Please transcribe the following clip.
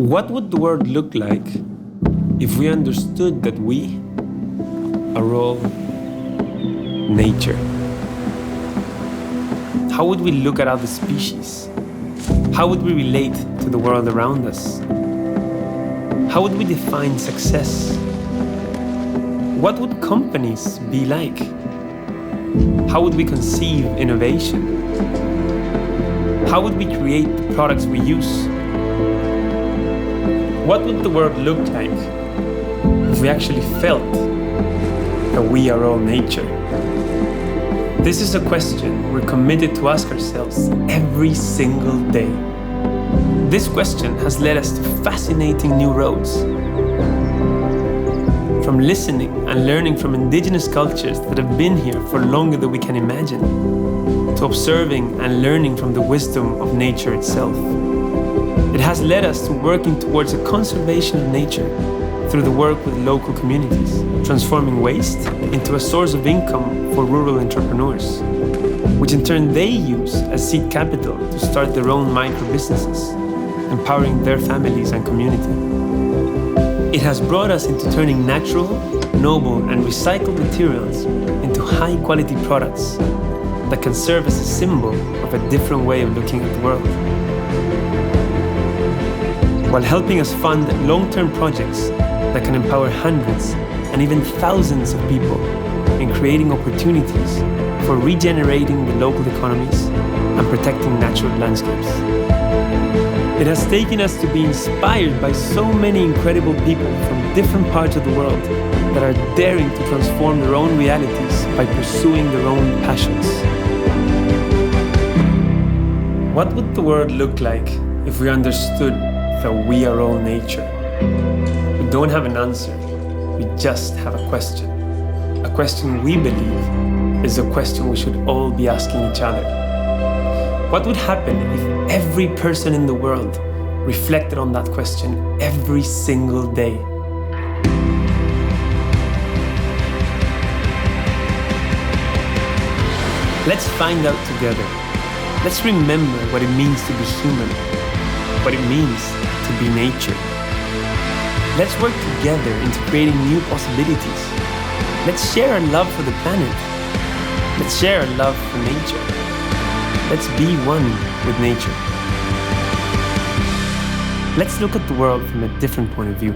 What would the world look like if we understood that we are all nature? How would we look at other species? How would we relate to the world around us? How would we define success? What would companies be like? How would we conceive innovation? How would we create the products we use? What would the world look like if we actually felt that we are all nature? This is a question we're committed to ask ourselves every single day. This question has led us to fascinating new roads. From listening and learning from indigenous cultures that have been here for longer than we can imagine, to observing and learning from the wisdom of nature itself. It has led us to working towards a conservation of nature through the work with local communities, transforming waste into a source of income for rural entrepreneurs, which in turn they use as seed capital to start their own micro-businesses, empowering their families and community. It has brought us into turning natural, noble and recycled materials into high-quality products that can serve as a symbol of a different way of looking at the world, while helping us fund long-term projects that can empower hundreds and even thousands of people in creating opportunities for regenerating the local economies and protecting natural landscapes. It has taken us to be inspired by so many incredible people from different parts of the world that are daring to transform their own realities by pursuing their own passions. What would the world look like if we understood that we are all nature? We don't have an answer, we just have a question. A question we believe is a question we should all be asking each other. What would happen if every person in the world reflected on that question every single day? Let's find out together. Let's remember what it means to be human, what it means to be nature. Let's work together into creating new possibilities. Let's share our love for the planet. Let's share our love for nature. Let's be one with nature. Let's look at the world from a different point of view.